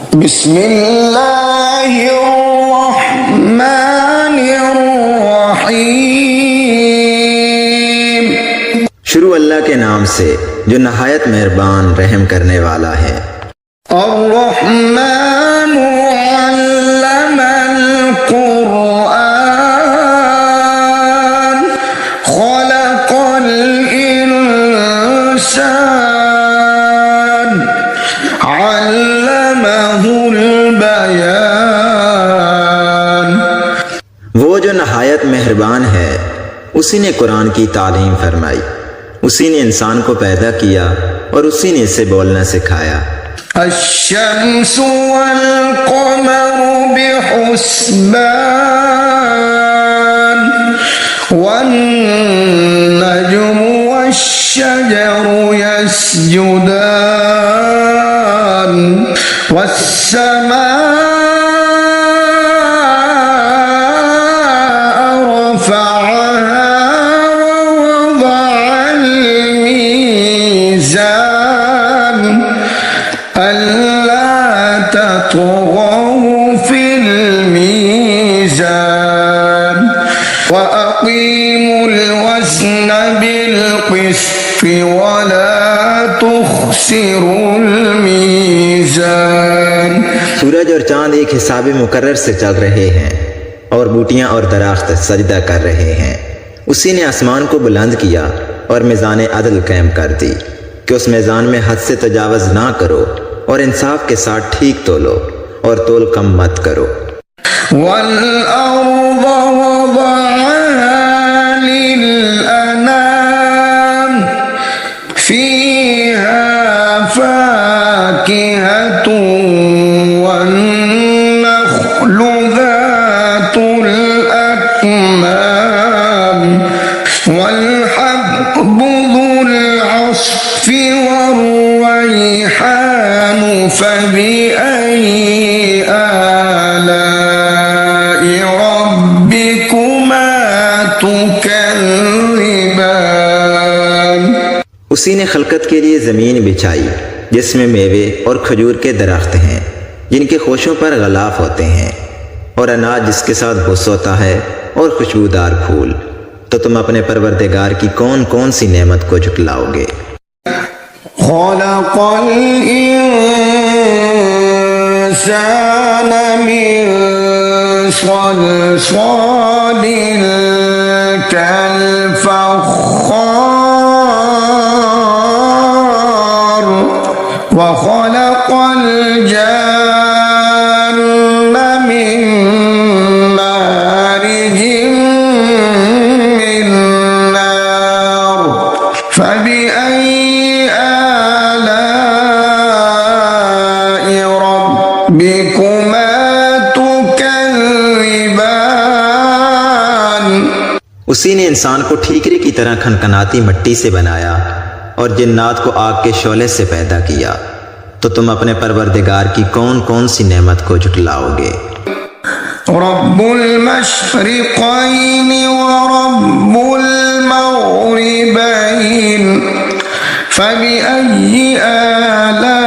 बिस्मिल्लाहिर्रहमानिर्रहीम। शुरू अल्लाह के नाम से जो नहायत मेहरबान रहम करने वाला है। अर्रहमानु अल्लमल कुरआन खलक़ल इंसान अल्लमहुल बयान। वो जो नहायत मेहरबान है, उसी ने कुरान की तालीम फरमाई, उसी ने इंसान को पैदा किया और उसी ने इसे बोलना सिखाया। अश्शम्सु वल क़मरु बिहुस्बान वन नज्मु वश्शजरु यस्जुदान वस्समाअ रफ़अहा ववضعल मीज़ान अल्ला तत्ग़ौ फ़िल मीज़ान वअक़ीमुल वज़्न बिल क़िस्ति वला तुख़्सिरुल मीज़ान। सूरज और चांद एक हिसाब मुकर्रर से चल रहे हैं और बूटियां और दरख्त सजदा कर रहे हैं। उसी ने आसमान को बुलंद किया और मीज़ान अदल कायम कर दी कि उस मीज़ान में हद से तजावज़ ना करो और इंसाफ के साथ ठीक तोलो और तोल कम मत करो। वल अर्ज़ वज़अहा लिल अनाम फ़ीहा फ़ाकिहतुन वन नख़्लु ज़ातुल अक्माम वल हब्बु ज़ुल अस्फ़ि वर्रैहान फ़बिअय्यि आलाइ रब्बिकुमा तुकज़्ज़िबान। उसी ने खलकत के लिए ज़मीन बिछाई जिसमें मेवे और खजूर के दरख्त हैं जिनके खोशों पर गलाफ होते हैं, और अनाज जिसके साथ भुस होता है और खुशबूदार फूल। तो तुम अपने परवरदिगार की कौन कौन सी नेमत को झुटलाओगे। खलक़ल इंसान मिन सलसालिन कल फ़ख़्ख़ार व खलक़ल जन्न मिन मारिजिन मिन नार फ़बिअय्यि आलाइ रब्बिकुमा तुकज़्ज़िबान। उसी ने इंसान को ठीकरे की तरह खनखनाती मिट्टी से बनाया और जिन्नात को आग के शोले से पैदा किया। तो तुम अपने परवरदिगार की कौन कौन सी नेमत को झुटलाओगे। रब्बुल मशरिक़ैनि व रब्बुल मग़रिबैन फ़बिअय्यि आलाइ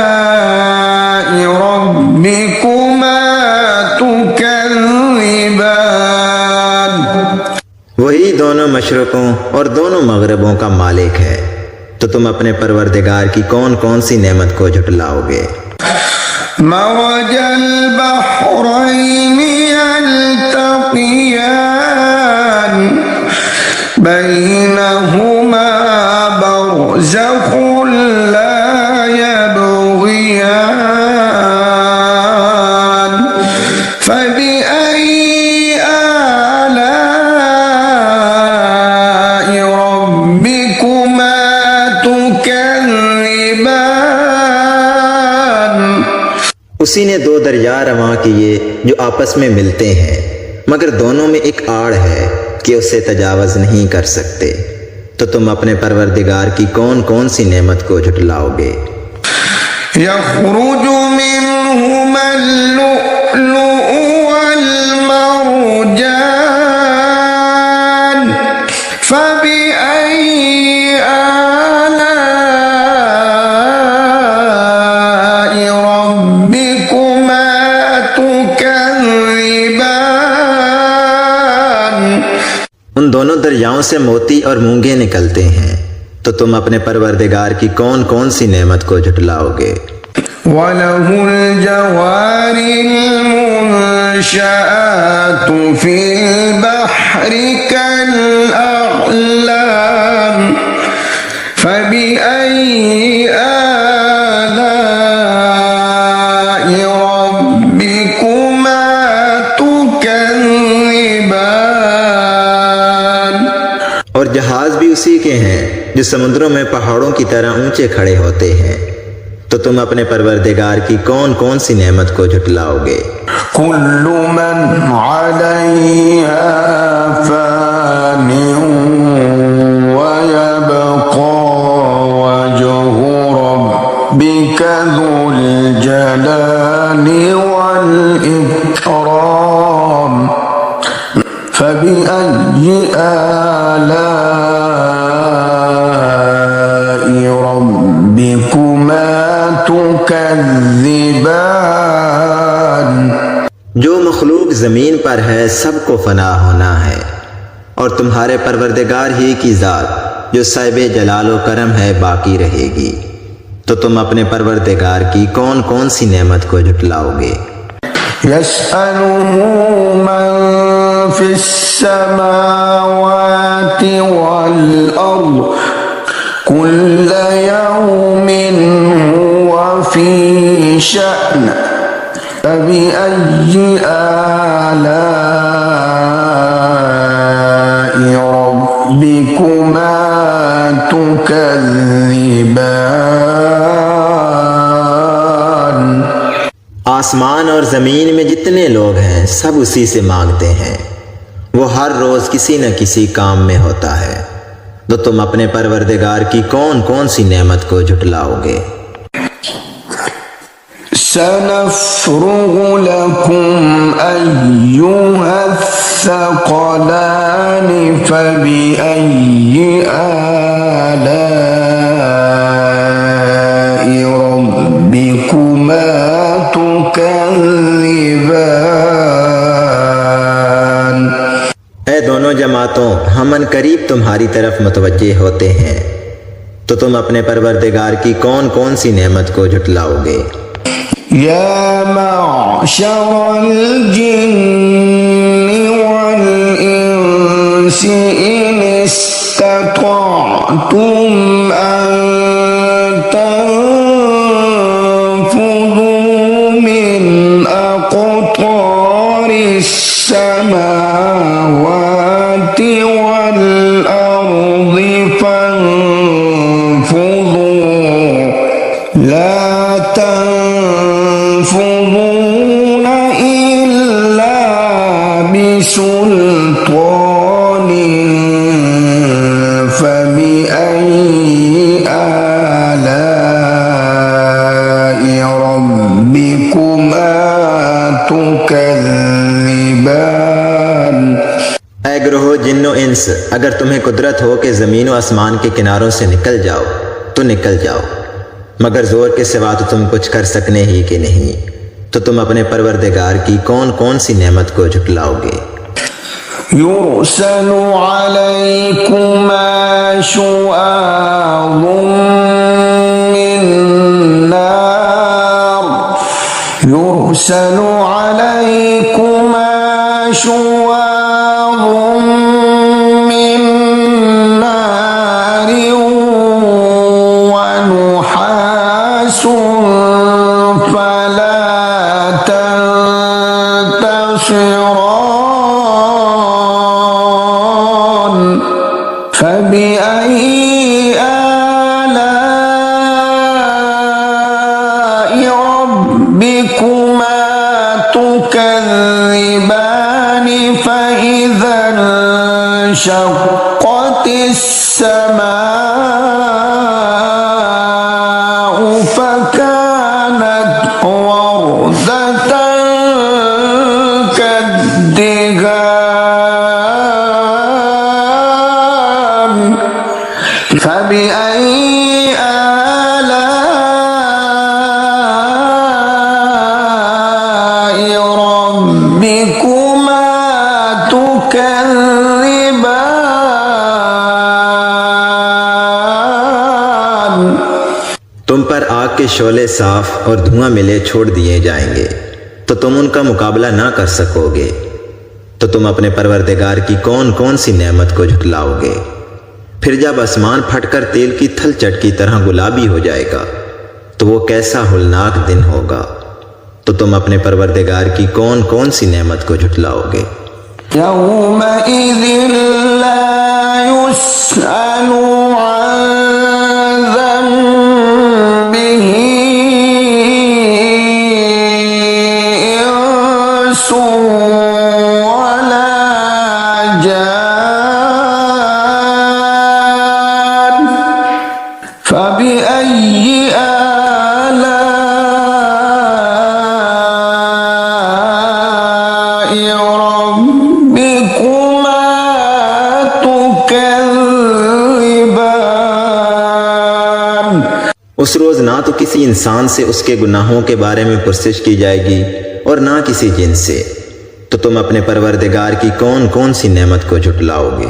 रब्बिकुमा तुकज़्ज़िबान। वही दोनों मशरकों और दोनों मगरबों का मालिक है। तो तुम अपने परवरदिगार की कौन कौन सी नेमत को झुटलाओगे। मरजल बहरैनि यल्तक़ियान बैनहुमा बरज़ख़ुन ला यबग़ियान फ़बिअय्यि आलाइ रब्बिकुमा तुकज़्ज़िबान। उसी ने दो दरिया रवां किए जो आपस में मिलते हैं, मगर दोनों में एक आड़ है कि उसे तजावज़ नहीं कर सकते। तो तुम अपने परवरदिगार की कौन कौन सी नेमत को झुटलाओगे। यख़्रुजु मिन्हुमल लुअ्लुअु वल मरजान फ़बिअय्यि आलाइ रब्बिकुमा दोनों दरियाओं से मोती और मूंगे निकलते हैं, तो तुम अपने परवरदिगार की कौन कौन सी नेमत को झुटलाओगे। وله الجوار المنشآت في البحر كالأعلام فبأي آلاء ربكما تكذبان। और जहाज भी उसी के हैं जो समुद्रों में पहाड़ों की तरह ऊंचे खड़े होते हैं, तो तुम अपने परवरदिगार की कौन कौन सी नेमत को झुटलाओगे। كل من عليها فان ويبقى وجه ربك ذو الجلال والإكرام فبأي آلاء ربكما تكذبان। जो मखलूक ज़मीन पर है सबको फना होना है, और तुम्हारे परवरदिगार ही की ज़ात जो साहिब जलाल व करम है बाकी रहेगी, तो तुम अपने परवरदिगार की कौन कौन सी नेमत को झुटलाओगे। يسأله من في السماوات والأرض كل يوم هو في شأن فبأي آلاء ربكما تكذبان। आसमान और ज़मीन में जितने लोग हैं सब उसी से मांगते हैं, वो हर रोज़ किसी न किसी काम में होता है, तो तुम अपने परवरदिगार की कौन कौन सी नेमत को झुटलाओगे। سنفرغ لكم أيها الثقلان فبأي آلاء ربكما تكذبان। ऐ दोनों जमातों, हमन करीब तुम्हारी तरफ मुतवज्जे होते हैं, तो तुम अपने परवरदिगार की कौन कौन सी नेमत को झुटलाओगे। يا معشر الجن والإنس إن استطعتم أن تنفذوا من أقطار السماوات والأرض فانفذوا لا تنفذون إلا بسلطان فبأي آلاء ربكما تكذبان। ऐ ग्रोह जिन्नो इंस, अगर तुम्हें कुदरत हो कि ज़मीन व आसमान के किनारों से निकल जाओ तो निकल जाओ, मगर जोर के सिवा तो तुम कुछ कर सकने ही कि नहीं, तो तुम अपने परवरदिगार की कौन कौन सी नेमत को झुटलाओगे। يرسل عليكما شواظ من نار يرسل عليكما شواظ من نار ونحاس فلا تنتصران فبأي آلاء ربكما تكذبان فإذا انشقت السماء فكانت وردة كالدهان فبأي آلاء ربكما تكذبان के शोले साफ और धुआं मिले छोड़ दिए जाएंगे तो तुम उनका मुकाबला ना कर सकोगे। तो तुम अपने परवरदिगार की कौन कौन सी नेमत को झुटलाओगे। फिर जब आसमान फटकर तेल की थलचट की तरह गुलाबी हो जाएगा तो वो कैसा होलनाक दिन होगा। तो तुम अपने परवरदिगार की कौन कौन सी नेमत को झुटलाओगे। यौमइज़िन ला युस्अलु अन ज़ंबिही इंसुन वला जान फबिअय्यि आलाइ रब्बिकुमा तुकज़्ज़िबान। उस रोज ना तो किसी इंसान से उसके गुनाहों के बारे में पुरसिश की जाएगी और ना किसी जिन से। तो तुम अपने परवरदिगार की कौन कौन सी नेमत को झुटलाओगे।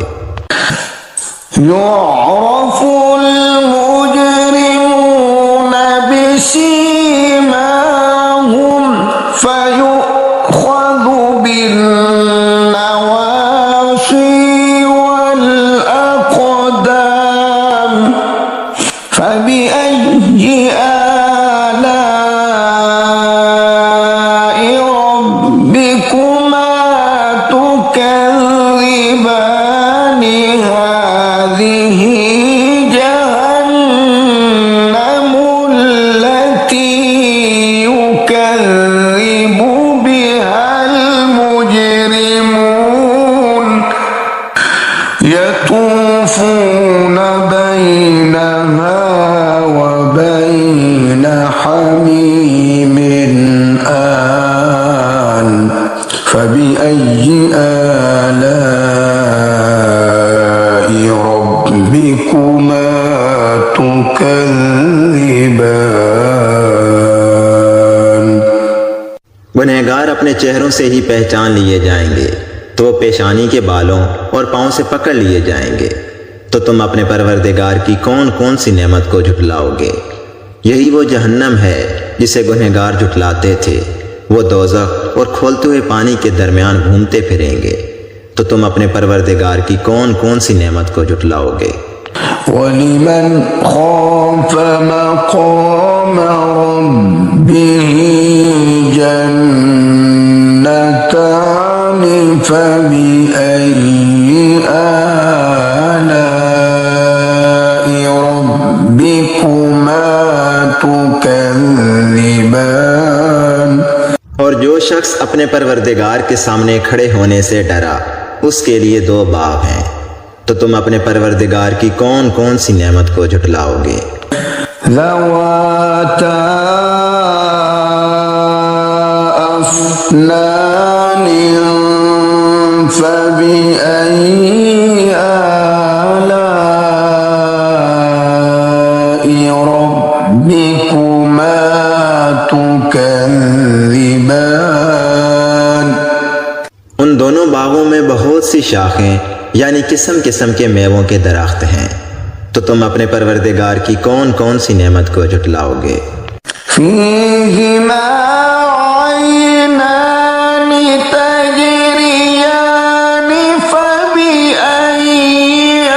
युअरफुल मुजरिमून बिसीमाहुम फयुख़ज़ु बिन्नवासी वल अक़दाम फबिअय्यि आलाइ रब्बिकुमा तुकज़्ज़िबान। हाज़िहि जहन्नम अल्लती युकज़्ज़िबु बिहल मुजरिमून यतूफ़ून बैनहा व बैन हमीमिन आन फबिअय्यि आलाइ रब्बिकुमा तुकज़्ज़िबान। गुनहगार अपने चेहरों से ही पहचान लिए जाएंगे तो वो पेशानी के बालों और पांव से पकड़ लिए जाएंगे। तो तुम अपने परवरदिगार की कौन कौन सी नेमत को झुटलाओगे। यही वो जहन्नम है जिसे गुनहगार झुटलाते थे। वो दोज़ख और खोलते हुए पानी के दरमियान घूमते फिरेंगे। तो तुम अपने परवरदिगार की कौन कौन सी नेमत को झुटलाओगे। वलिमन खाफ़ मक़ाम रब्बिही जन्नतान फबिअय्यि आलाइ रब्बिकुमा तुकज़्ज़िबान। और जो शख्स अपने परवरदिगार के सामने खड़े होने से डरा उसके लिए दो बाब हैं। तो तुम अपने परवरदिगार की कौन कौन सी नेमत को झुटलाओगे। ज़वाता अफ़नान फबिअय्यि आलाइ रब्बिकुमा तुकज़्ज़िबान। उन दोनों बागों में बहुत सी शाखें यानी किस्म किस्म के मेवों के दरख्त हैं। तो तुम अपने परवरदिगार की कौन कौन सी नेमत को झुटलाओगे। फ़ीहिमा ऐनान तजरियान फबिअय्यि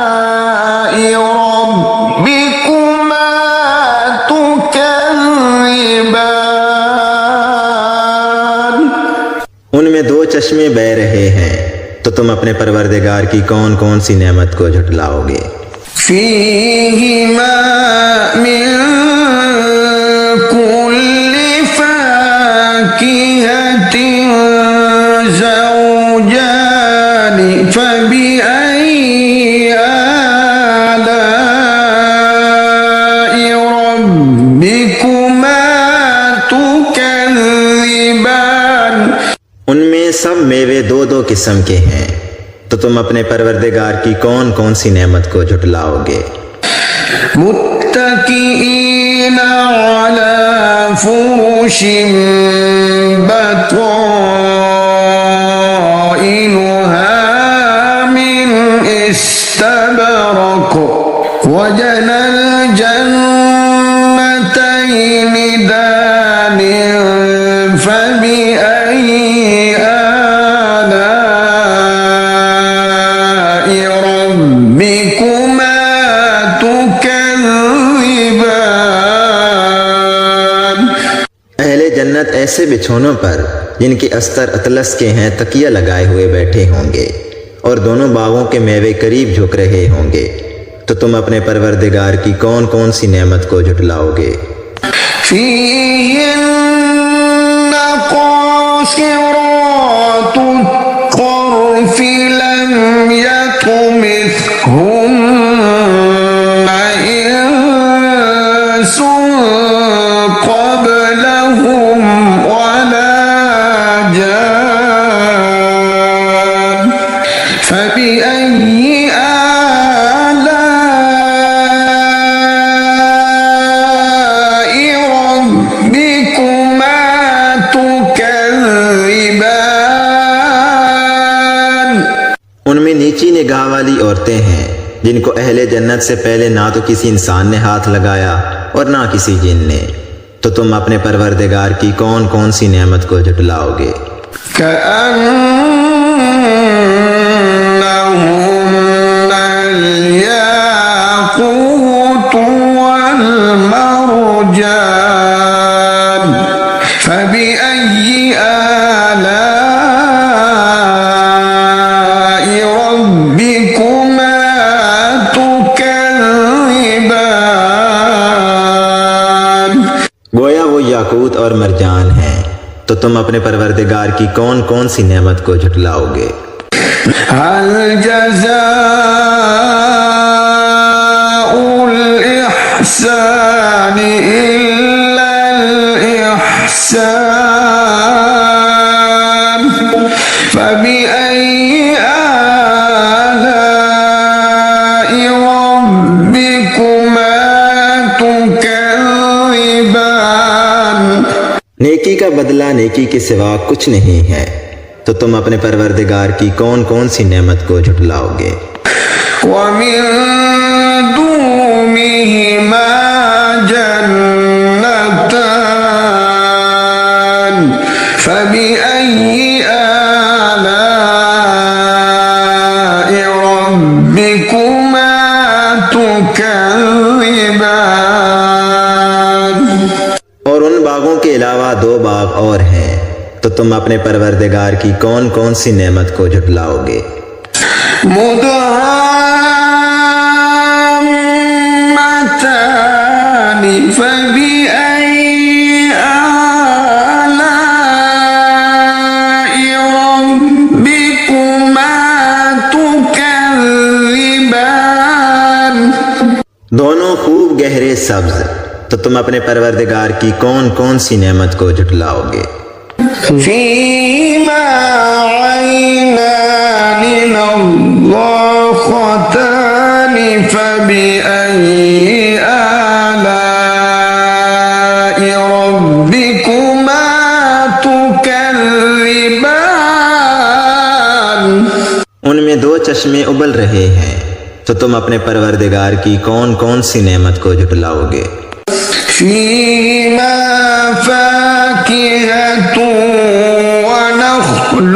आलाइ रब्बिकुमा तुकज़्ज़िबान। उनमें दो चश्मे बह रहे हैं। तो तुम अपने परवरदिगार की कौन कौन सी नेमत को झुटलाओगे। फ़ीहिमा मिन कुल्लि फ़ाकिहतिन ज़ौजान फबिअय्यि आलाइ रब्बिकुमा तुकज़्ज़िबान। उनमें सब मेवे दो दो किस्म के हैं। तो तुम अपने परवरदिगार की कौन कौन सी नेमत को झुटलाओगे। मुत्तकीईन अला फुरुशिन बताइनुहा मिन इस्ता الجنتين دان فبأي آلاء ربكما تكذبان। अहले जन्नत ऐसे बिछौनों पर जिनकी अस्तर अतलस के हैं तकिया लगाए हुए बैठे होंगे और दोनों बागों के मेवे करीब झुक रहे होंगे, तो तुम अपने परवरदिगार की कौन कौन सी नेमत को झुटलाओगे। فيهن قاصرات الطرف لم يطمثهن إنس قبلهم ولا جان فبأي آلاء ربكما تكذبان। उनमें नीची निगाह वाली औरतें हैं जिनको अहले जन्नत से पहले ना तो किसी इंसान ने हाथ लगाया और ना किसी जिन ने, तो तुम अपने परवरदिगार की कौन कौन सी नेमत को झुटलाओगे। كأنهن الياقوت والمرجان فبأي آلاء ربكما تكذبان। गोया वो याकूत और मरजान हैं, तो तुम अपने परवरदिगार की कौन कौन सी नेमत को झुटलाओगे। هل جزاء الإحسان إلا الإحسان فبأي آلاء ربكما تكذبان। नेकी का बदला नेकी के सिवा कुछ नहीं है, तो तुम अपने परवरदिगार की कौन कौन सी नेमत को झुटलाओगे। ومن دونهما جنتان فبأي آلاء ربكما تكذبان। और उन बागों के अलावा दो बाग और हैं, तो तुम अपने परवरदिगार की कौन कौन सी नेमत को झुटलाओगे। مدهامتان فبأي آلاء ربكما تكذبان। दोनों खूब गहरे सब्ज, तो तुम अपने परवरदिगार की कौन कौन सी नेमत को झुटलाओगे। فيهما عينان نضاختان فبأي آلاء ربكما تكذبان। उनमें दो चश्मे उबल रहे हैं, तो तुम अपने परवरदिगार की कौन कौन सी नेमत को झुटलाओगे। فيهما فاكهة ونخل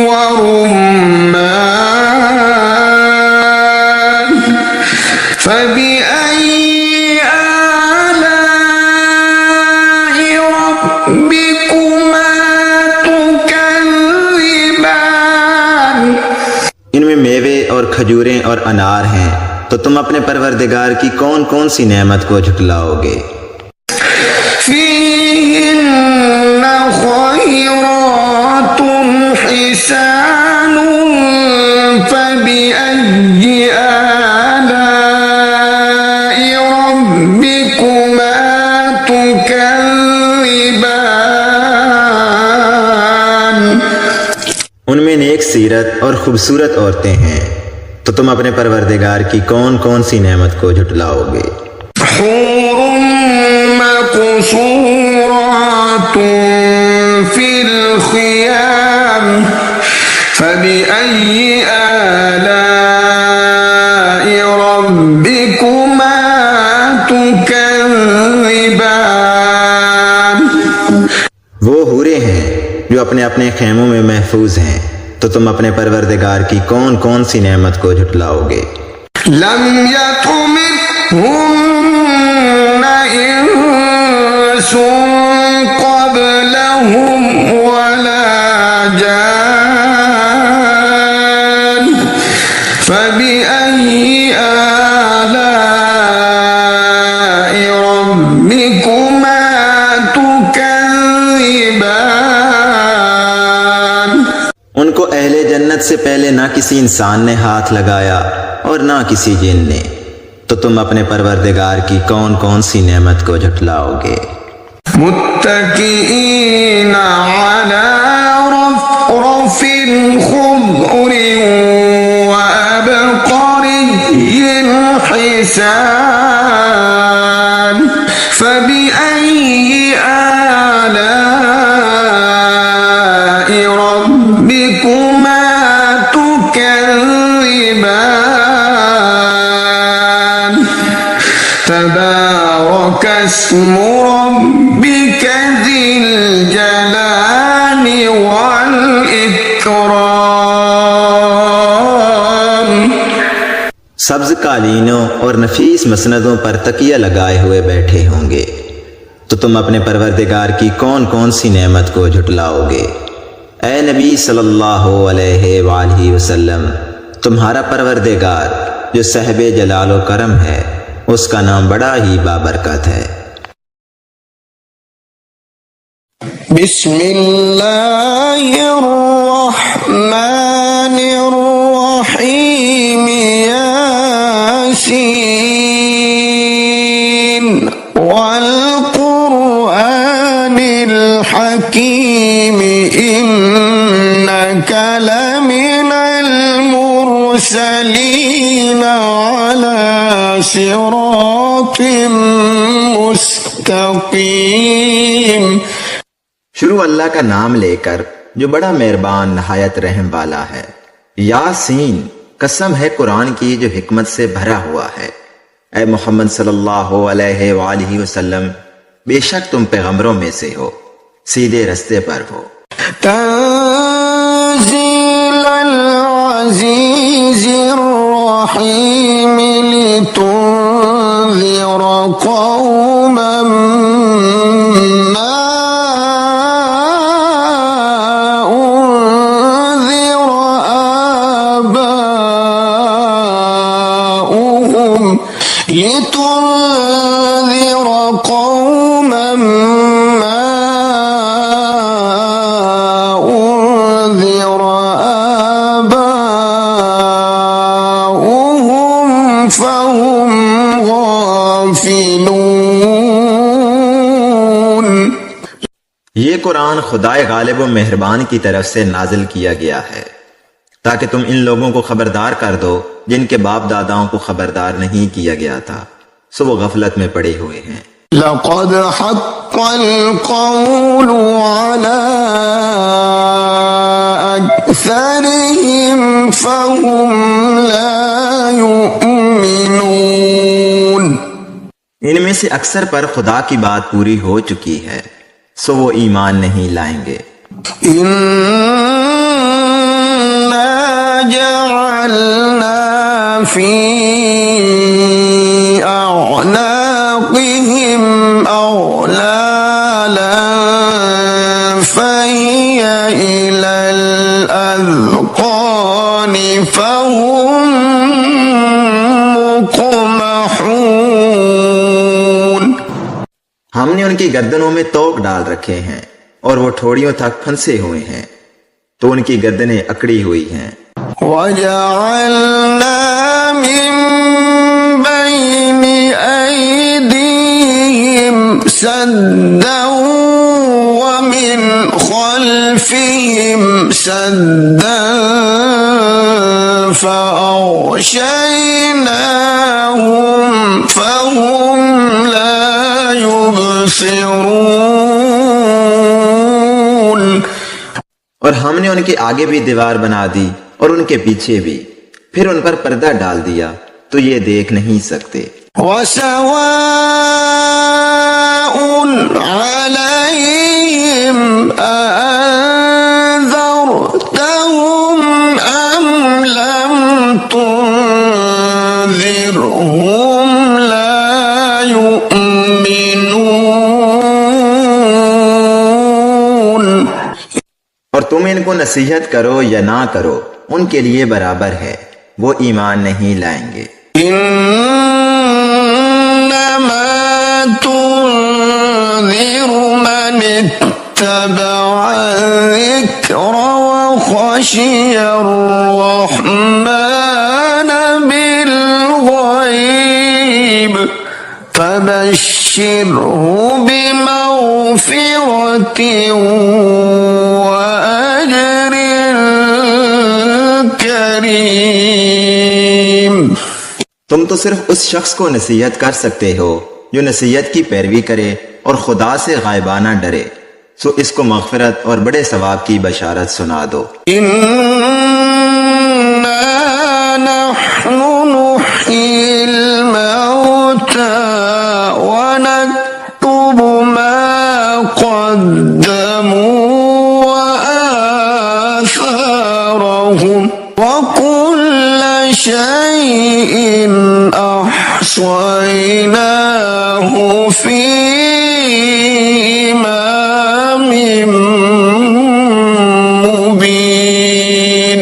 ورمان فبأي آلاء ربكما تكذبان। इनमें मेवे और खजूरें और अनार हैं, तो तुम अपने परवरदिगार की कौन कौन सी नेमत को झुटलाओगे। فيهن خيرات حسان فبأي آلاء ربكما تكذبان। उनमें नेक सीरत और खूबसूरत औरतें हैं, तो तुम अपने परवरदिगार की कौन कौन सी नेमत को झुटलाओगे। حور مقصورات في الخيام فبأي آلاء ربكما تكذبان वो हूरे हैं जो अपने अपने खेमों में महफूज हैं, तो तुम अपने परवरदिगार की कौन कौन सी नेमत को झुटलाओगे। لم يطمثهن إنس قبلهم ولا جان فبأي آلاء ربكما تكذبان उनको अहले जन्नत से पहले ना किसी इंसान ने हाथ लगाया और ना किसी जिन ने, तो तुम अपने परवरदिगार की कौन कौन सी नेमत को झुटलाओगे। मुत्तकीईन अला रफ़रफ़ ख़ुद्र व अबक़रिय्यिन हिसान फ़बिअय्यि आलाइ रब्बिकुमा तुकज़्ज़िबान तबारक अस्मु रब्बिक ज़िल जलाली वल इकराम। सब्ज कालीनों और नफीस मसनदों पर तकिया लगाए हुए बैठे होंगे, तो तुम अपने परवरदिगार की कौन कौन सी नेमत को झुटलाओगे। ए नबी सल्लल्लाहु अलैहि वसल्लम, तुम्हारा परवरदिगार जो साहिबे जलाल व करम है, उसका नाम बड़ा ही बाबरकत है। बिस्मिल्लाहिर्रहमानिर्रहीम यासीन वल क़ुरआनिल हकीम इन्नका लमिनल मुरसलीन अला सिरातिम मुस्तक़ीम। शुरू अल्लाह का नाम लेकर जो बड़ा मेहरबान नहायत रहम वाला है। यासीन, कसम है कुरान की जो हिकमत से भरा हुआ है। ए मोहम्मद सल्लल्लाहु अलैहि वसल्लम, बेशक तुम पैगंबरों में से हो, सीधे रास्ते पर हो। तंज़ीलल अज़ीज़िर रहीम लितुन्ज़िर क़ौमन मा उन्ज़िर आबाउहुम लितुन्ज़िर क़ौमन मा उन्ज़िर आबाउहुम फ़हुम गाफ़िलून। ये कुरान खुदाए गालिब व मेहरबान की तरफ से नाजिल किया गया है, ताकि तुम इन लोगों को खबरदार कर दो जिनके बाप दादाओं को खबरदार नहीं किया गया था, सो वो गफलत में पड़े हुए हैं। लक़द हक़्क़ल क़ौलु अला अक्सरिहिम फ़हुम ला युमिनून। इनमें से अक्सर पर खुदा की बात पूरी हो चुकी है, सो वो ईमान नहीं लाएंगे। इन्ना जअलना फी अअनाक़िहिम अग़लालन फ़हिय इलल अज़क़ानि फ़हुम मुक़महून। हमने उनकी गर्दनों में तोक डाल रखे हैं और वो ठोड़ियों तक फंसे हुए हैं, तो उनकी गर्दनें अकड़ी हुई हैं। वजअलना मिन बैनि ऐदीहिम सद्दन व मिन खल्फिहिम सद्दन फअग़शयनाहुम फहुम ला युबसिरून। और हमने उनके आगे भी दीवार बना दी और उनके पीछे भी, फिर उन पर पर्दा डाल दिया, तो ये देख नहीं सकते। وسواء عليهم أأنذرتهم أم لم تنذرهم لا يؤمنون। और तुम इनको नसीहत करो या ना करो उनके लिए बराबर है, वो ईमान नहीं लाएंगे। إنما تنذر من اتبع الذكر وخشي الرحمن بالغيب فبشره بمغفرة وأجر كريم। तुम तो सिर्फ उस शख्स को नसीहत कर सकते हो जो नसीहत की पैरवी करे और खुदा से गायबाना डरे, सो इसको मगफिरत और बड़े सवाब की बशारत सुना दो। इन्ना नहनु नुह्यिल मौता व नक्तुबु मा क़द्दमू व आसारहुम व कुल्ल शैइन अहसयनाहु फी इमामिम मुबीन।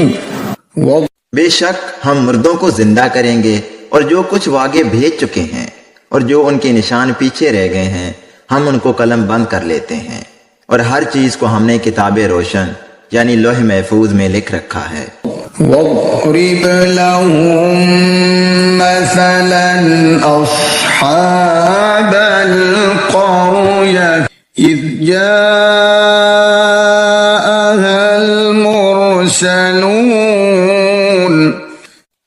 बेशक हम मुर्दों को जिंदा करेंगे और जो कुछ वागे भेज चुके हैं और जो उनके निशान पीछे रह गए हैं हम उनको कलम बंद कर लेते हैं और हर चीज को हमने किताबे रोशन यानी लोह महफूज में लिख रखा है। واضرب لهم مثلا أصحاب القرية إذ جاءها المرسلون।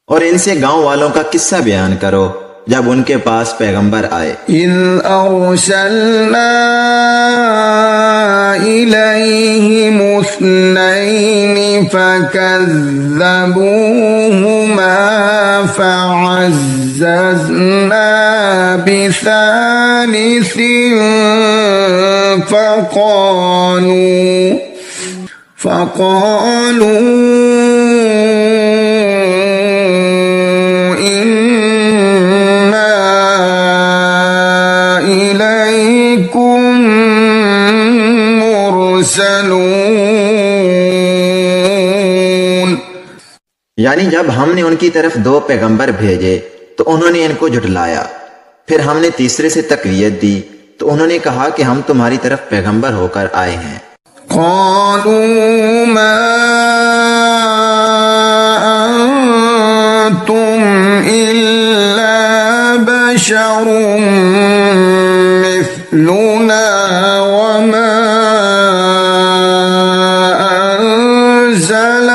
और इनसे गांव वालों का किस्सा बयान करो जब उनके पास पैगंबर आए। إذ أرسلنا إليهم اثنين فكذبوهما فعززنا بثالث فقالوا إنا إليكم مرسلون। यानी जब हमने उनकी तरफ दो पैगंबर भेजे तो उन्होंने इनको झुठलाया, फिर हमने तीसरे से तकवीयत दी तो उन्होंने कहा कि हम तुम्हारी तरफ पैगंबर होकर आए हैं। قالوا ما أنتم إلا بشر مثلنا وما أنزل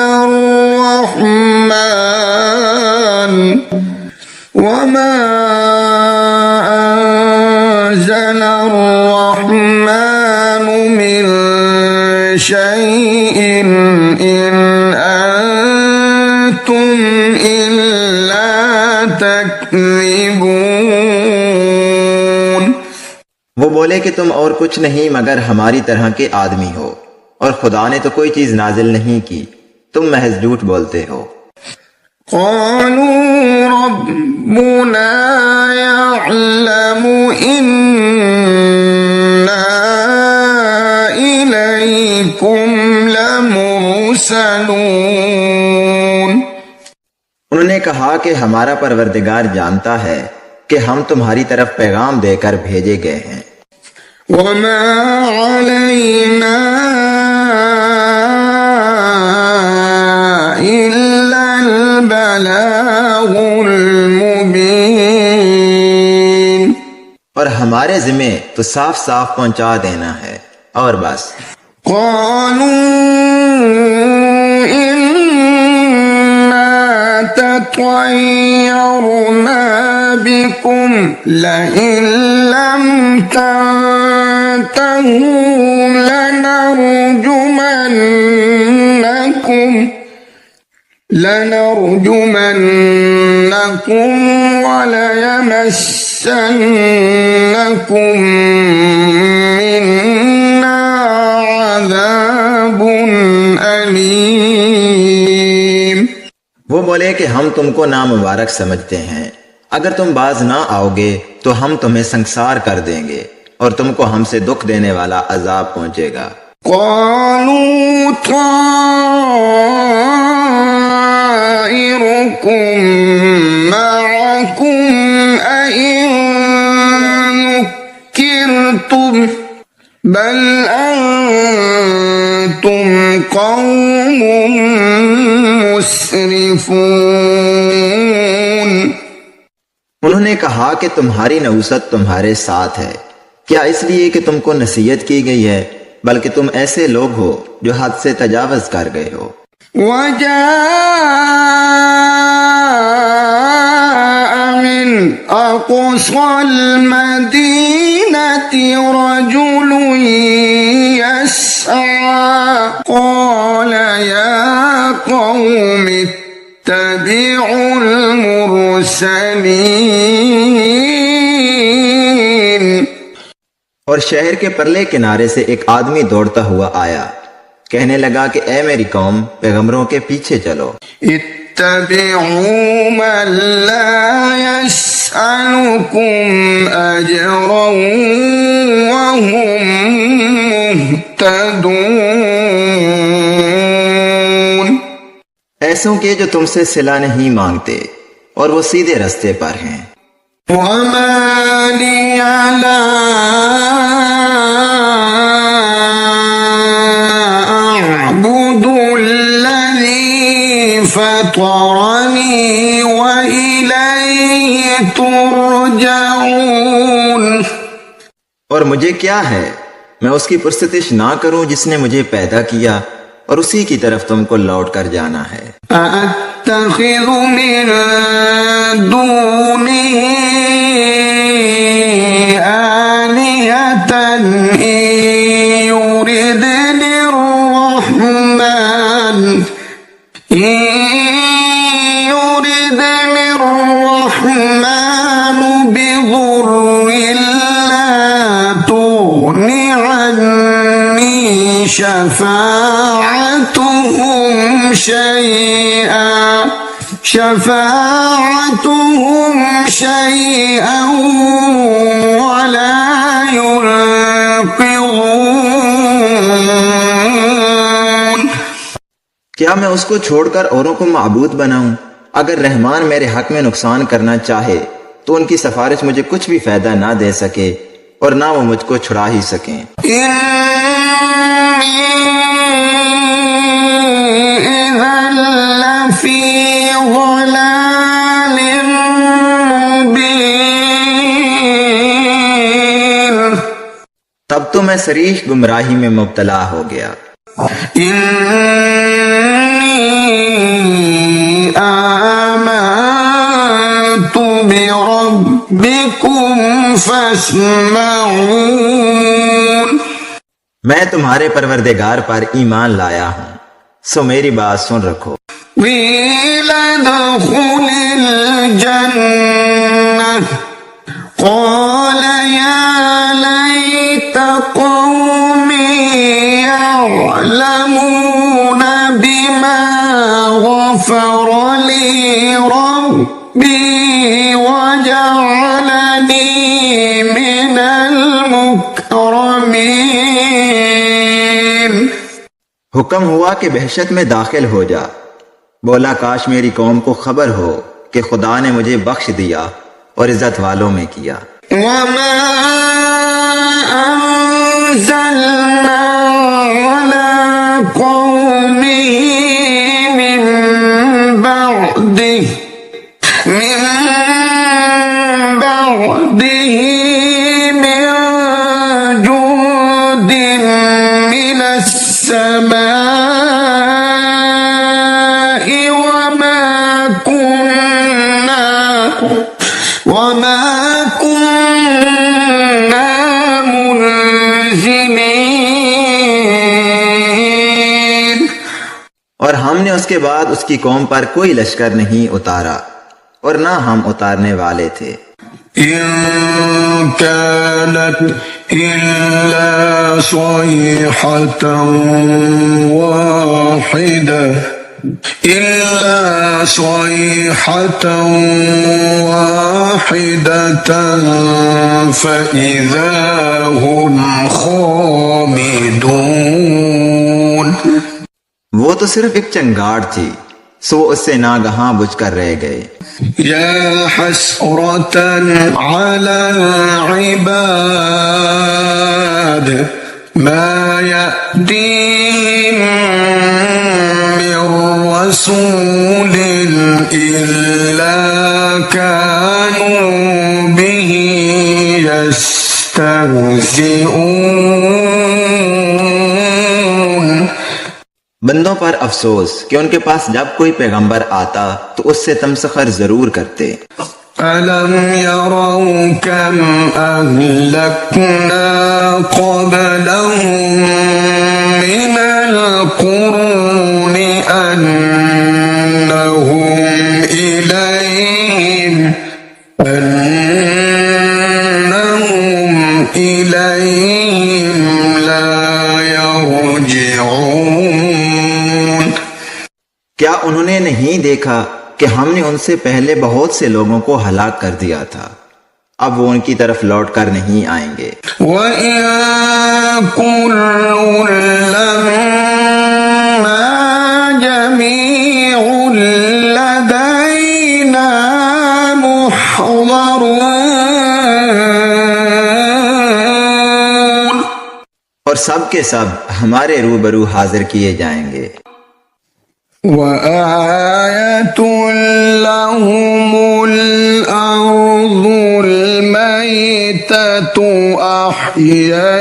الرحمن من شيء إن أنتم إلا تكذبون। वो बोले कि तुम और कुछ नहीं मगर हमारी तरह के आदमी हो और खुदा ने तो कोई चीज नाजिल नहीं की, तुम महज झूठ बोलते हो। قالوا ربنا يعلم إنا إليكم لمرسلون। उन्होंने कहा कि हमारा परवरदिगार जानता है कि हम तुम्हारी तरफ पैगाम देकर भेजे गए हैं। وما علينا إلا البلاغ المبين। और हमारे जिम्मे तो साफ साफ पहुंचा देना है और बस। قالوا إنا تطيرنا بكم لئن لم تنتهوا لنرجمنكم لنرجمنكم وليمسنكم منا عذاب أليم। वो बोले कि हम तुमको नामुबारक समझते हैं, अगर तुम बाज ना आओगे तो हम तुम्हें संसार कर देंगे और तुमको हमसे दुख देने वाला अजाब पहुंचेगा। قالوا طائركم معكم أئن ذكرتم بل أنتم قوم مسرفون। उन्होंने कहा कि तुम्हारी नऊसत तुम्हारे साथ है, क्या इसलिए कि तुमको नसीहत की गई है, बल्कि तुम ऐसे लोग हो जो हद से तजावज कर गए हो। وجاء من أقصى المدينة رجل يسعى قال يا قوم اتبعوا المرسلين। और शहर के परले किनारे से एक आदमी दौड़ता हुआ आया, कहने लगा कि ए मेरी कौम, पैगंबरों के पीछे चलो। इत्तबिऊ मन ला यसअलुकुम अजरन वहुम मुहतदून। ऐसों के जो तुमसे सिला नहीं मांगते और वो सीधे रास्ते पर हैं। वमा लिया ला फतरनी व इलैहि तुरजऊन। और मुझे क्या है, मैं उसकी पुरस्तिश ना करूं जिसने मुझे पैदा किया और उसी की तरफ तुमको लौट कर जाना है। अत्तखिज़ु मिन दूनिही आलिहतन युरिदनिर रहमान युरिदनि الرحمن بضر لا تغني عني شفاعتهم شيئا ولا ينقذون। क्या मैं उसको छोड़कर औरों को माबूद बनाऊं? अगर रहमान मेरे हक में नुकसान करना चाहे तो उनकी सिफारिश मुझे कुछ भी फायदा ना दे सके और ना वो मुझको छुड़ा ही सकें। तब तो मैं सरीह गुमराही में मुब्तला हो गया। आमनतु बिरब्बिकुम फस्मऊन। मैं तुम्हारे परवरदिगार पर ईमान लाया हूँ, सो मेरी बात सुन रखो। क़ील दुख़ुलिल जन्नह क़ाल या लैत क़ौमी यअलमून बिमा गफ़र ली रब्बी वजअलनी मिनल मुकरमीन। हुक्म हुआ कि बहशत में दाखिल हो जा। बोला काश मेरी कौम को खबर हो कि खुदा ने मुझे बख्श दिया और इज्जत वालों में किया। वमा अंज़लना अला क़ौमिही मिन बअदिही मिन जुंदिन मिनस समाई वमा कुन्ना मुनज़िलीन। हमने उसके बाद उसकी कौम पर कोई लश्कर नहीं उतारा और ना हम उतारने वाले थे। إن كانت إلا صيحة واحدة فإذا هم خامدون। वो तो सिर्फ एक चंगाड़ थी, सो उससे नागहां बुझकर रह गए। يا حسرة على العباد ما يأتيهم من رسول إلا كانوا به يستهزئون। बंदों पर अफसोस कि उनके पास जब कोई पैगंबर आता तो उससे तमसखर जरूर करते। ألم يروا كم أهلكنا قبلهم من القرون أنهم إليهم لا يرجعون। क्या उन्होंने नहीं देखा कि हमने उनसे पहले बहुत से लोगों को हलाक कर दिया था, अब वो उनकी तरफ लौट कर नहीं आएंगे। وَإِن كُلٌّ لَّمَّا جَمِيعٌ لَّدَيْنَا مُحْضَرُونَ। और सब के सब हमारे रूबरू हाजिर किए जाएंगे। وآية لهم الأرض الميتة أحييناها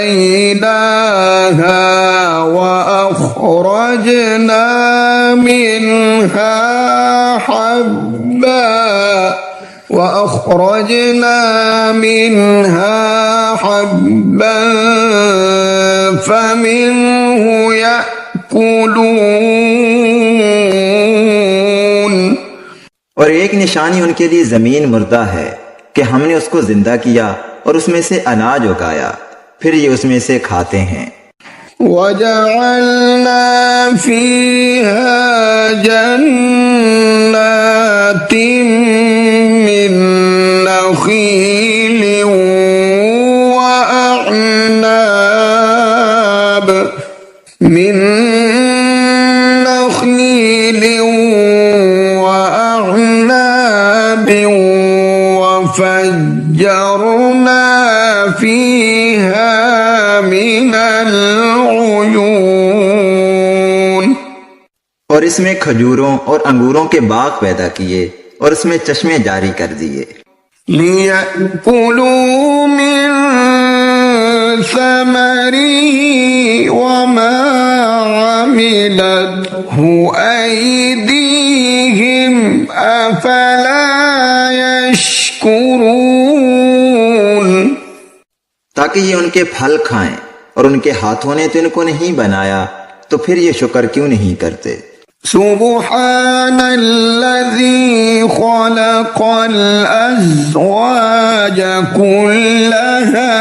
وأخرجنا منها حبا فمنه يأكلون। और एक निशानी उनके लिए जमीन मुर्दा है कि हमने उसको जिंदा किया और उसमें से अनाज उगाया, फिर ये उसमें से खाते हैं। وجعلنا فيها جنات من نخيل وأعناب وفجرنا فيها من العيون। और इसमें खजूरों और अंगूरों के बाग पैदा किए और उसमें चश्मे जारी कर दिए। ليأكلوا من ثمره وما عملته أيديهم أفلا يشكرون। ताकि ये उनके फल खाएं, और उनके हाथों ने तो इनको नहीं बनाया, तो फिर ये शुक्र क्यों नहीं करते। سبحان الذي خلق الأزواج كلها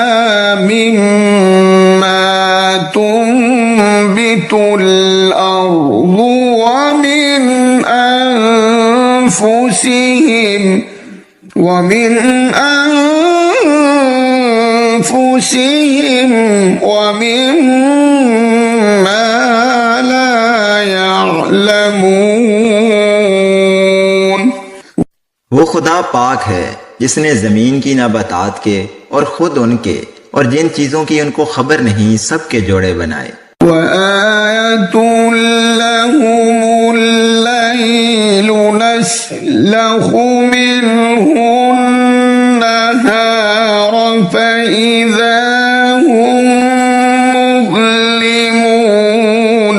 مما تنبت الأرض ومن أنفسهم ومما لا يعلمون। वो खुदा पाक है जिसने जमीन की नबातात के और खुद उनके और जिन चीजों की उनको खबर नहीं सबके जोड़े बनाए। وآية لهم الليل نسلخ منه النهار فإذا هم مظلمون।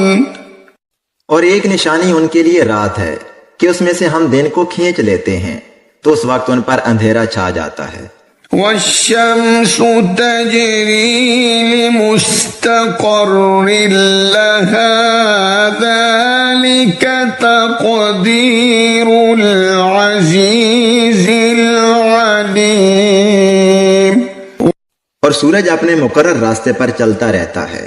और एक निशानी उनके लिए रात है कि उसमें से हम दिन को खींच लेते हैं, तो उस वक्त उन पर अंधेरा छा जाता है। والشمس تجري لمستقر لها ذلك تقدير العزيز العليم। और सूरज अपने मुकर्रर रास्ते पर चलता रहता है,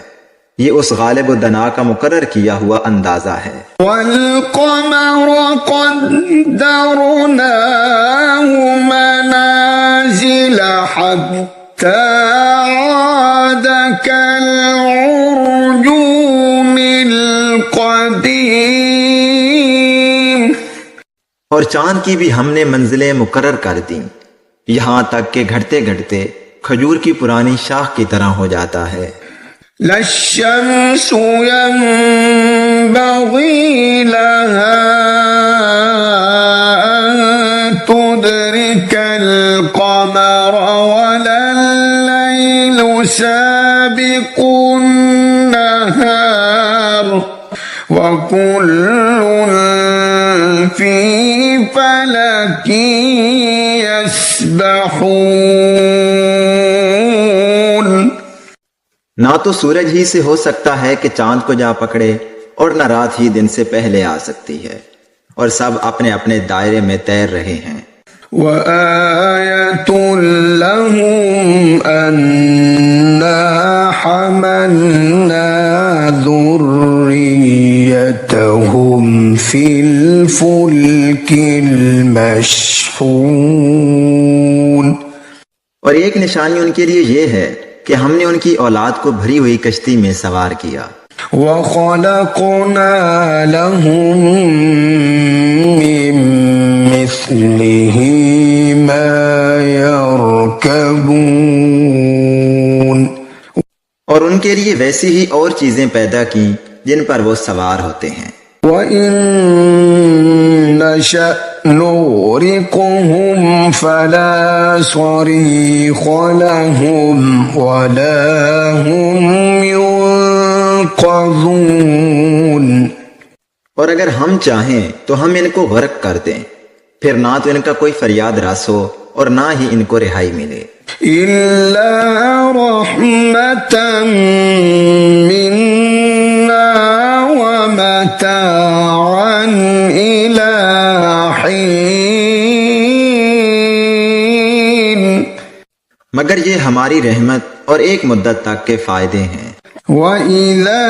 ये उस गालिब व दना का मुकर्रर किया हुआ अंदाजा है। والقمر قدرناه منازل حتى عاد كالعرجون القديم। और चांद की भी हमने मंजिलें मुकर्रर कर दी, यहाँ तक के घटते घटते खजूर की पुरानी शाख की तरह हो जाता है। لا الشمس ينبغي لها أن تدرك القمر ولا الليل سابق النهار وكل في فلك يسبحون। ना तो सूरज ही से हो सकता है कि चांद को जा पकड़े और न रात ही दिन से पहले आ सकती है, और सब अपने अपने दायरे में तैर रहे हैं। وآية لهم أنا حملنا ذريتهم في الفلك المشحون। और एक निशानी उनके लिए ये है कि हमने उनकी औलाद को भरी हुई कश्ती में सवार किया। وخلقنا لهم من مثله ما يركبون। और उनके लिए वैसी ही और चीजें पैदा की जिन पर वो सवार होते हैं। وإن نشأ نغرقهم فلا صريخ لهم ولا هم ينقذون। और अगर हम चाहें तो हम इनको गर्क कर दें, फिर ना तो इनका कोई फरियाद रस हो और ना ही इनको रिहाई मिले। إلا رحمة منا ومتاعا إلى حين। मगर ये हमारी रहमत और एक मुद्दत तक के फायदे हैं। وإذا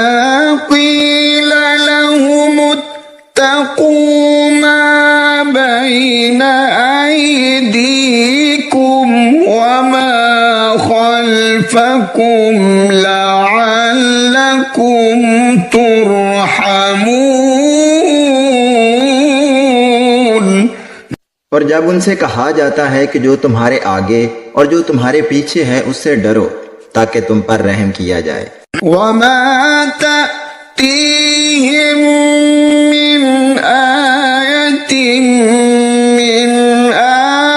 قيل لهم اتقوا ما بين أيديكم وما خلفكم لعلكم ترحمون। और जब उनसे कहा जाता है कि जो तुम्हारे आगे और जो तुम्हारे पीछे है उससे डरो ताकि तुम पर रहम किया जाए। وما تأتيهم من آية من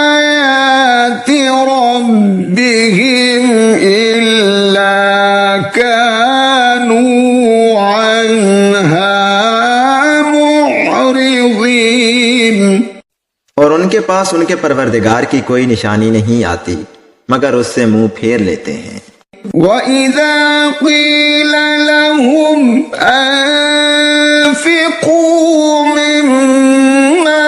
آيات ربهم إلا كانوا عنها معرضين। और उनके पास उनके परवरदिगार की कोई निशानी नहीं आती मगर उससे मुंह फेर लेते हैं। وإذا قيل لهم أنفقوا مما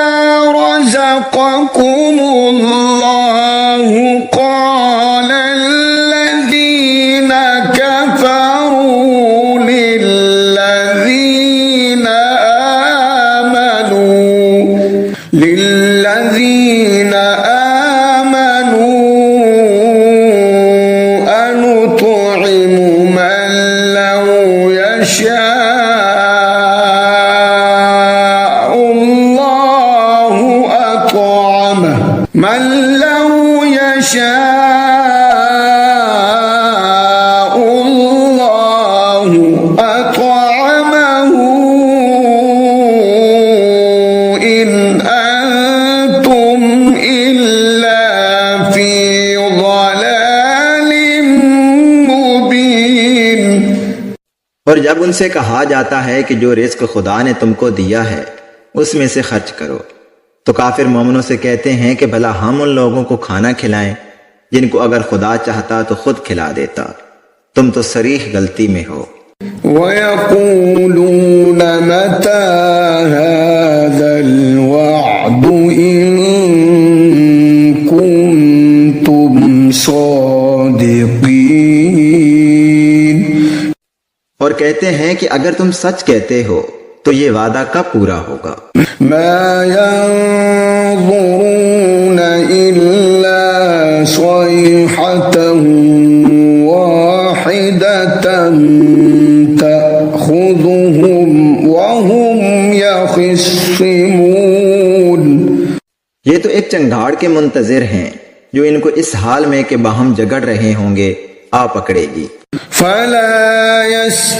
رزقكم الله قال الذين كفروا للذين آمنوا أنطعم من لو يشاء الله أطعمه من لو يشاء الله أطعمه إن أنتم إلا في ضلال مبين। और जब उनसे कहा जाता है कि जो रिस्क खुदा ने तुमको दिया है उसमें से खर्च करो, तो काफिर मोमिनों से कहते हैं कि भला हम उन लोगों को खाना खिलाएं जिनको अगर खुदा चाहता तो खुद खिला देता। तुम तो सरीह गलती में हो। ويقولون متى هذا الوعد إن كنتم صادقين। और कहते हैं कि अगर तुम सच कहते हो तो ये वादा कब पूरा होगा। ما ينظرون إلا صيحة واحدة تأخذهم وهم يخصمون। ये तो एक चंगाड़ के मुंतजिर हैं जो इनको इस हाल में कि बाहम झगड़ रहे होंगे आ पकड़ेगी। فلا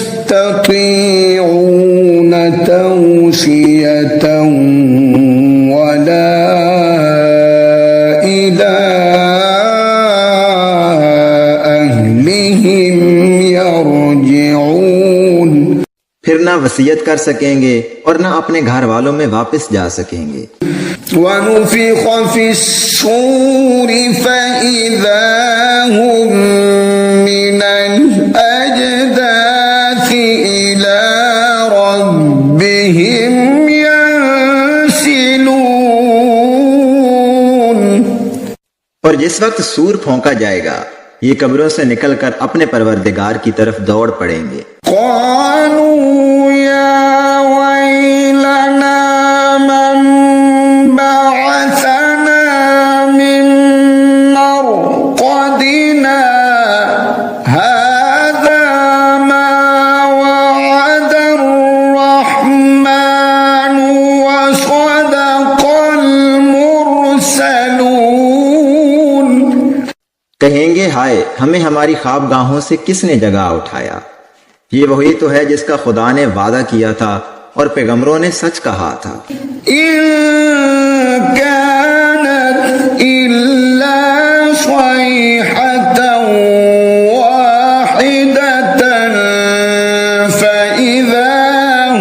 يستطيعون توصية ولا إلى أهلهم يرجعون। फिर ना वसीयत कर सकेंगे और ना अपने घर वालों में वापस जा सकेंगे। ونفخ في الصور فإذا هم من الأجداث إلى ربهم ينسلون। और जिस वक्त सूर फोंका जाएगा ये कब्रों से निकलकर अपने परवरदिगार की तरफ दौड़ पड़ेंगे। قالوا يا ويلنا من بعثنا من مرقدنا هذا ما وعد الرحمن وصدق المرسلون। कहेंगे हाय हमें हमारी ख्वाबगाहों से किसने जगा उठाया। ये वही तो है जिसका खुदा ने वादा किया था और पैगंबरों ने सच कहा था। إن كانت إلا صيحة واحدة فإذا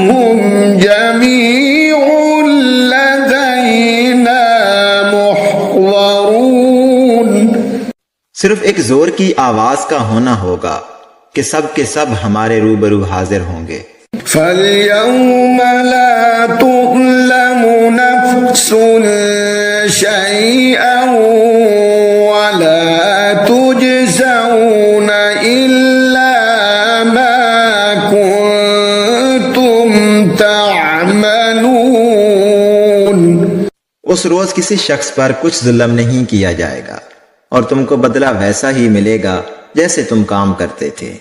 هم جميع لدينا محضرون। सिर्फ एक जोर की आवाज का होना होगा कि सब के सब हमारे रूबरू हाजिर होंगे। فاليوم لا تظلم نفس شيئا ولا تجزون إلا ما كنتم تعملون। उस रोज किसी शख्स पर कुछ जुल्म नहीं किया जाएगा और तुमको बदला वैसा ही मिलेगा जैसे तुम काम करते थे।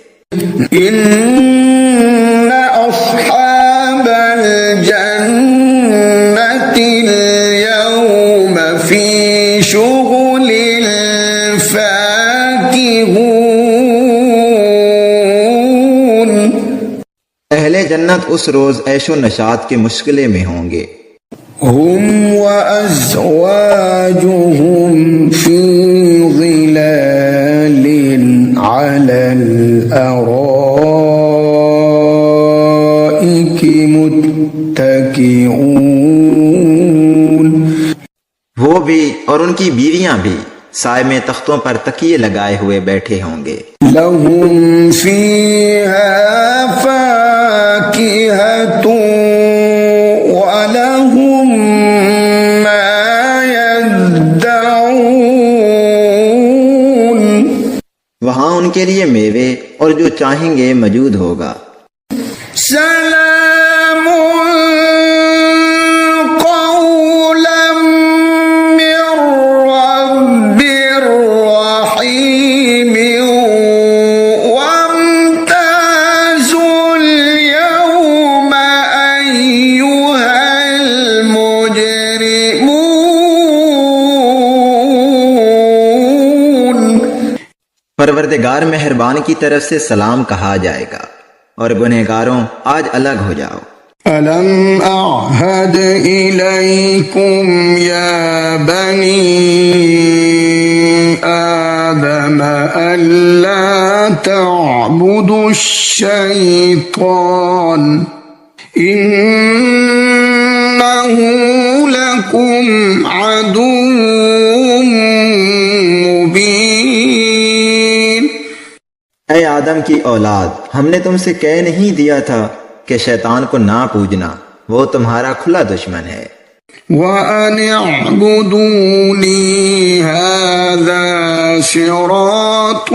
إن أصحاب الجنة اليوم في شغل فاكهون। अहले जन्नत उस रोज ऐशो नशात के मुश्किले में होंगे। هم وأزواجهم في ظلال على الأرائك متكئون। वो भी और उनकी बीवियां भी साय में तख्तों पर तकिए लगाए हुए बैठे होंगे। لهم فيها فاكهة ولهم ما يدعون। वहां उनके लिए मेवे और जो चाहेंगे मौजूद होगा। سلام قولا من رب رحيم وامتازوا اليوم أيها المجرمون। परवरदिगार मेहरबान की तरफ से सलाम कहा जाएगा और गुनहगारों आज अलग हो जाओ। ألم أعهد إليكم يا بني آدم ألا تعبدوا الشيطان إنه لكم عدو مبين। ऐ आदम की औलाद, हमने तुमसे कह नहीं दिया था कि शैतान को ना पूजना, वो तुम्हारा खुला दुश्मन है। وأن اعبدوني هذا صراط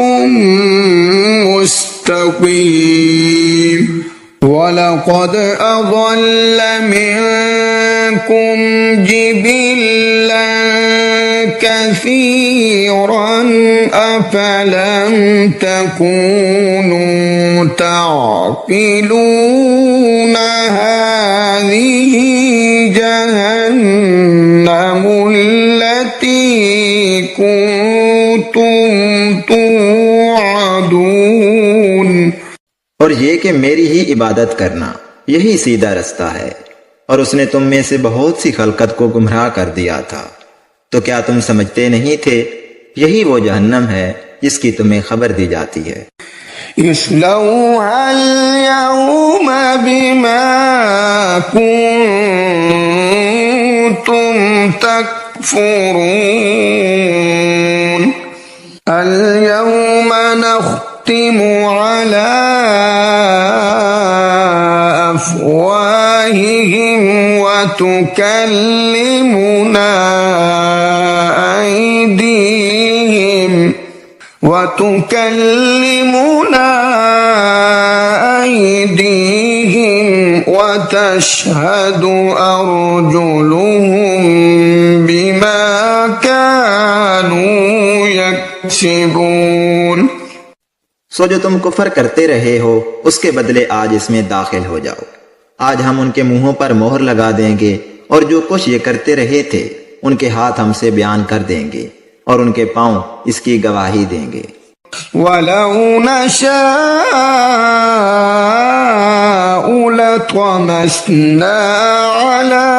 مستقيم ولقد أضل منكم جبلا كثيرا أفلم تكونوا تعقلون هذه جهنم التي كنتم توعدون। और ये कि मेरी ही इबादत करना, यही सीधा रास्ता है। और उसने तुम में से बहुत सी खलकत को गुमराह कर दिया था, तो क्या तुम समझते नहीं थे? यही वो जहन्नम है जिसकी तुम्हें खबर दी जाती है। इस्लौहा अल-यौम बिमा कुंतुम तकफुरून अल-यौम नख्तिमु अला अफ़वाहिहिम व तुकल्लिमुना أيديهم وتشهد أرجلهم بما كانوا يكسبون। सो जो तुम कुफर करते रहे हो उसके बदले आज इसमें दाखिल हो जाओ। आज हम उनके मुंहों पर मोहर लगा देंगे और जो कुछ ये करते रहे थे उनके हाथ हमसे बयान कर देंगे और उनके पांव इसकी गवाही देंगे। वलौ नशाअ लतमस्ना अला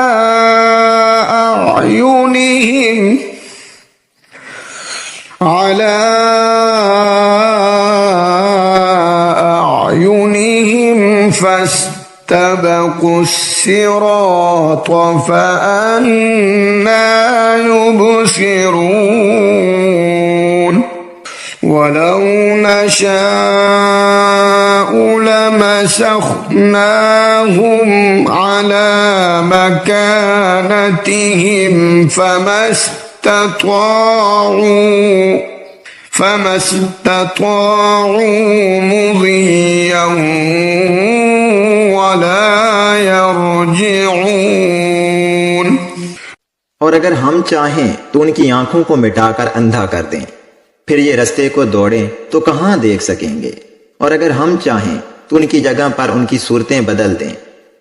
अयुनिहिम फस्तबक़ु الصراط فأنى يبصرون ولو نشاء لمسخناهم على مكانتهم فما استطاعوا مضيا ولا يرجعون। और अगर हम चाहें तो उनकी आंखों को मिटाकर अंधा कर दें, फिर ये रास्ते को दौड़ें तो कहां देख सकेंगे। और अगर हम चाहें तो उनकी जगह पर उनकी सूरतें बदल दें,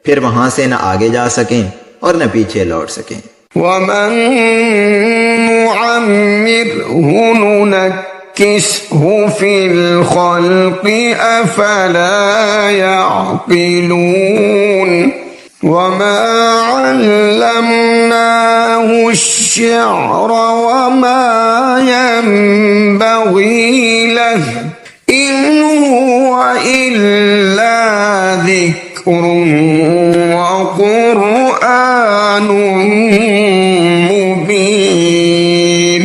फिर वहां से न आगे जा सकें और न पीछे लौट सकें। वमन नुअम्मिरहु नुनक्किसहु फिल खल्क़ि अफला यअक़िलून वमा अल्लमनाहु अश्शिअर वमा यंबग़ी लहु इन हुव इल्ला ज़िक्रुन व क़ुरआनुन मुबीन।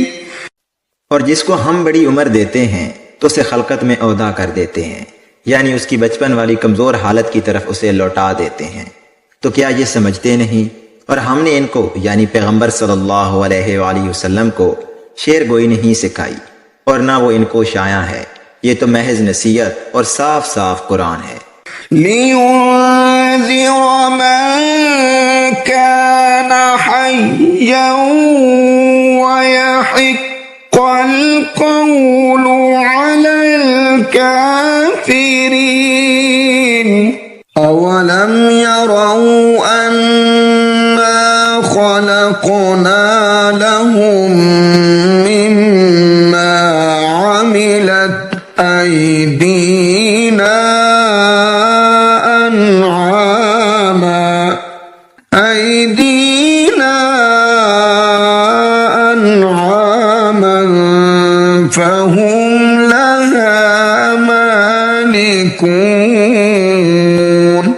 और जिसको हम बड़ी उम्र देते हैं तो उसे खलकत में औदा कर देते हैं, यानी उसकी बचपन वाली कमजोर हालत की तरफ उसे लौटा देते हैं। तो क्या ये समझते नहीं? और हमने इनको यानी पैगंबर सल्लल्लाहु अलैहि वसल्लम को शेर गोई नहीं सिखाई और ना वो इनको शाया है। ये तो महज नसीहत और साफ साफ कुरान है। लियुन्ज़िर मन कान हय्यन व यहिक़्क़ल क़ौलु अलल काफ़िरीन अवलम यरौ अन्ना खलक़ना लहुम मिम्मा अमिलत अयदीना अनआमन फहुम लहा मालिकून।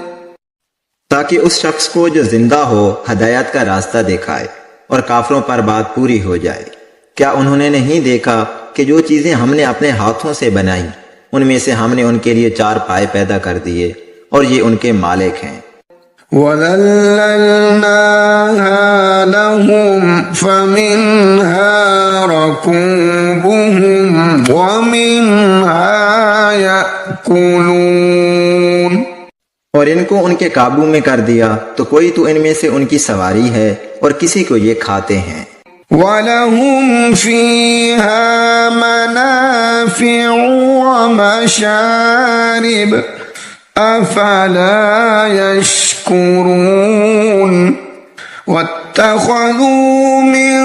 ताकि उस शख्स को जो जिंदा हो हदायत का रास्ता दिखाए और काफरों पर बात पूरी हो जाए। क्या उन्होंने नहीं देखा कि जो चीजें हमने अपने हाथों से बनाई उनमें से हमने उनके लिए 4 पाए पैदा कर दिए और ये उनके मालिक हैं। وَذَلَّلْنَاهَا لَهُمْ فَمِنْهَا رَكُوبُهُمْ وَمِنْهَا يَأْكُلُونَ और इनको उनके काबू में कर दिया तो कोई तो इनमें से उनकी सवारी है और किसी को ये खाते हैं। وَلَهُمْ فِيهَا مَنَافِعُ وَمَشَارِبُ أَفَلَا يَشْكُرُونَ وَاتَّخَذُوا مِن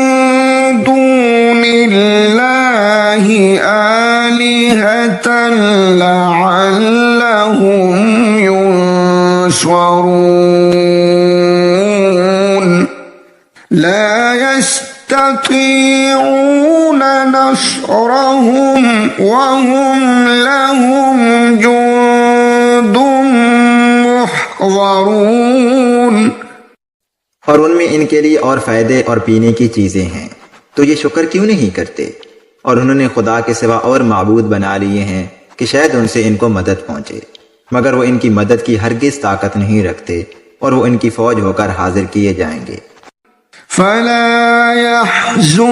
دُونِ اللَّهِ آلِهَةً لَعَلَّهُمْ يُنصَرُونَ لا يستطيعون نصرهم وهم لهم جند محضرون और उनमें इनके लिए और फायदे और पीने की चीजें हैं, तो ये शुक्र क्यों नहीं करते। और उन्होंने खुदा के सिवा और माबूद बना लिए हैं कि शायद उनसे इनको मदद पहुंचे, मगर वो इनकी मदद की हरगिज ताकत नहीं रखते और वो इनकी फौज होकर हाजिर किए जाएंगे। فلا يحزنك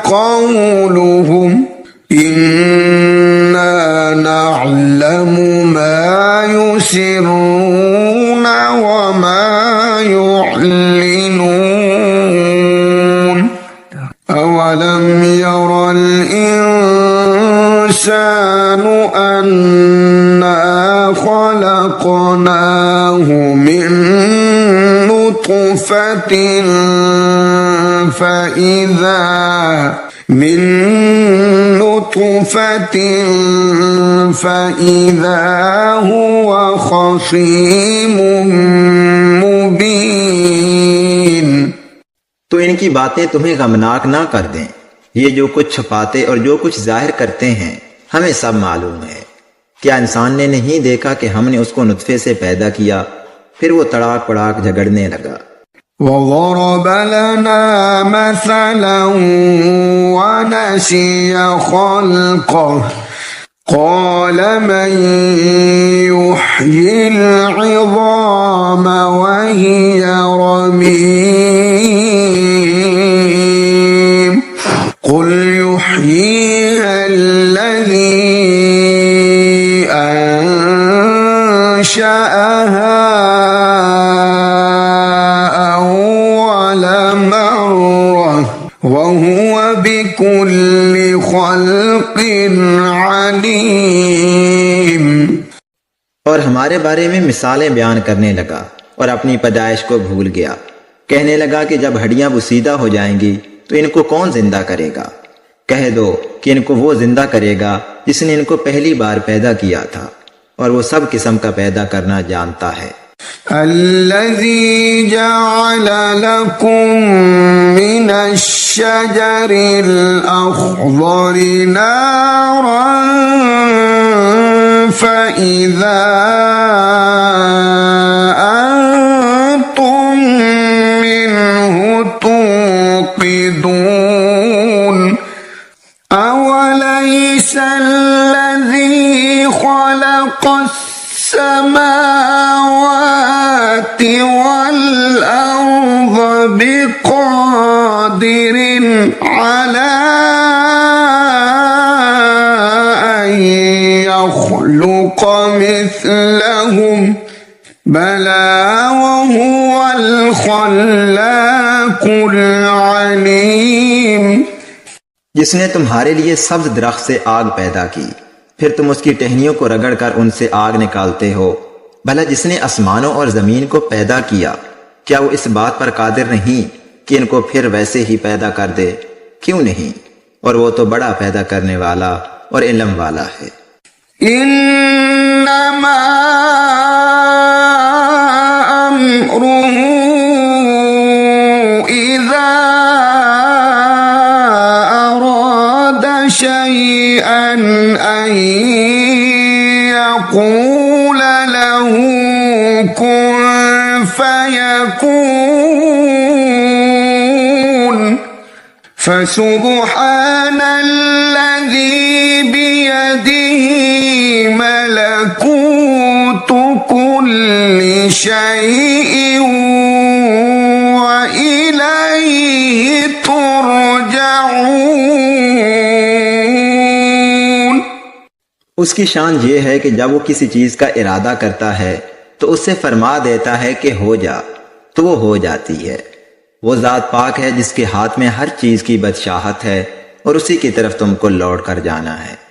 قولهم إنا نعلم ما يسرون وما يعلنون أولم ير الإنسان أنا خلقناه من نطفة فإذا هو خصيم مبين तो इनकी बातें तुम्हें गमनाक ना कर दें। ये जो कुछ छुपाते और जो कुछ जाहिर करते हैं हमें सब मालूम है। क्या इंसान ने नहीं देखा कि हमने उसको नुत्फे से पैदा किया, फिर वो तड़ाक पड़ाक झगड़ने लगा। وضرب لنا مثلا ونسي خلقه قال من يحيي العظام وهي رميم قل يحييها الذي أنشأها وهو بكل خلق عليم। और हमारे बारे में मिसालें बयान करने लगा और अपनी पैदाइश को भूल गया। कहने लगा कि जब हड्डियां बुसीदा हो जाएंगी तो इनको कौन जिंदा करेगा। कह दो कि इनको वो जिंदा करेगा जिसने इनको पहली बार पैदा किया था और वो सब किस्म का पैदा करना जानता है। الذي جعل لكم من الشجر الأخضر نارا فإذا أنتم منه توقدون أوليس الذي خلق السماوات والأرض بقادر على أن يخلق مثلهم بلى وهو الخلاق العليم। जिसने तुम्हारे लिए सब्ज दरख्त से आग पैदा की, फिर तुम उसकी टहनियों को रगड़कर उनसे आग निकालते हो। भला जिसने आसमानों और जमीन को पैदा किया, क्या वो इस बात पर कादिर नहीं कि इनको फिर वैसे ही पैदा कर दे? क्यों नहीं? और वो तो बड़ा पैदा करने वाला और इल्म वाला है। इन्नमा अम्रुहु इज़ा अरादा शैअन अन यक़ूल लहू कुन फयकून फसुब्हानल्लज़ी बियदिही كل شيء وإليه ترجعون। उसकी शान ये है कि जब वो किसी चीज का इरादा करता है तो उससे फरमा देता है कि हो जा, तो वो हो जाती है। वो जात पाक है जिसके हाथ में हर चीज की बादशाहत है और उसी की तरफ तुमको लौट कर जाना है।